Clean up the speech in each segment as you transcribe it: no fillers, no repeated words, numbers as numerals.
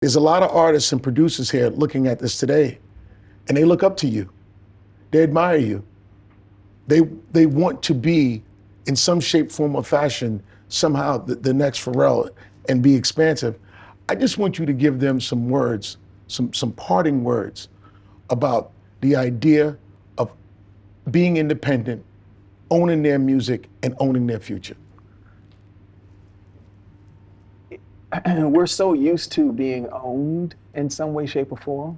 There's a lot of artists and producers here looking at this today, and they look up to you. They admire you. They want to be, in some shape, form, or fashion, somehow the next Pharrell and be expansive. I just want you to give them some words, some parting words about the idea of being independent, owning their music, and owning their future. We're so used to being owned in some way, shape, or form.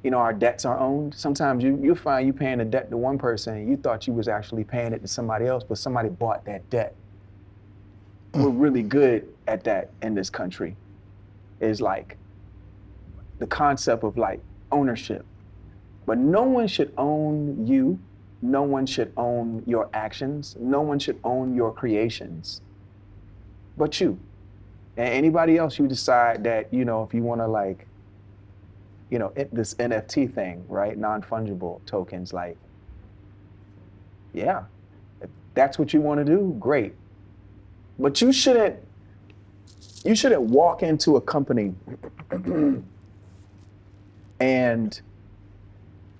You know, our debts are owned. Sometimes you'll find you paying a debt to one person and you thought you was actually paying it to somebody else, but somebody bought that debt. We're really good at that in this country. Is like the concept of like ownership. But no one should own you. No one should own your actions. No one should own your creations but you. And anybody else you decide that, you know, if you want to like, you know, this NFT thing, right? Non-fungible tokens, like, yeah, if that's what you want to do, great. But you shouldn't walk into a company and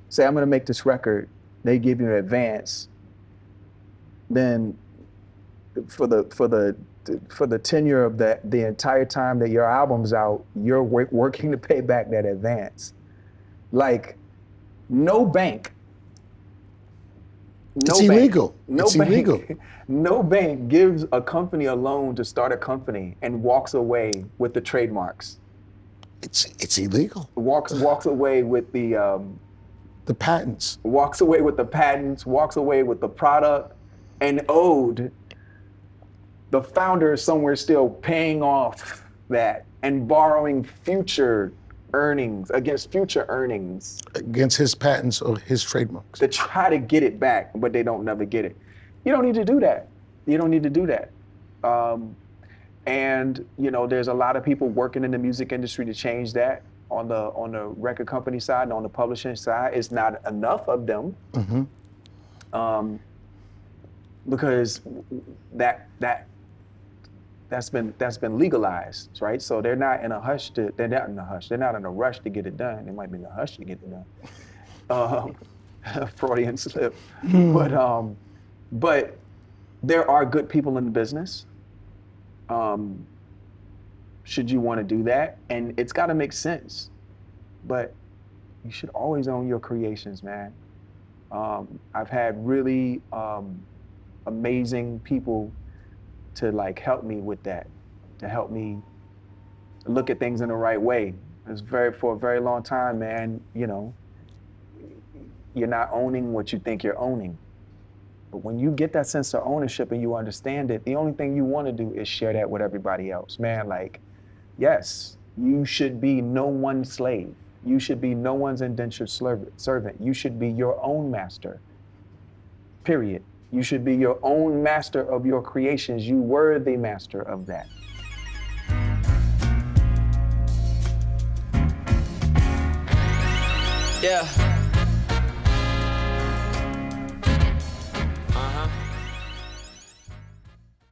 say, I'm going to make this record. They give you an advance. Then for the tenure of the entire time that your album's out, you're working to pay back that advance. Like, no bank. It's illegal. It's illegal. No bank gives a company a loan to start a company and walks away with the trademarks. It's illegal. Walks away with the patents. Walks away with the patents. Walks away with the product, and owed. The founder is somewhere still paying off that and borrowing future earnings against future earnings. Against his patents or his trademarks. To try to get it back, but they don't never get it. You don't need to do that. You don't need to do that. And you know, there's a lot of people working in the music industry to change that on the record company side and on the publishing side. It's not enough of them. Mm-hmm. Because that's been legalized, right? So they're not in a rush to get it done. They might be in a hush to get it done. Freudian slip. But there are good people in the business. Should you want to do that? And it's got to make sense. But you should always own your creations, man. I've had really amazing people to like help me with that, to help me look at things in the right way. For a very long time, man, you know, you're not owning what you think you're owning. But when you get that sense of ownership and you understand it, the only thing you want to do is share that with everybody else, man. Like, yes, you should be no one's slave. You should be no one's indentured servant. You should be your own master, period. You should be your own master of your creations. You were the master of that. Yeah.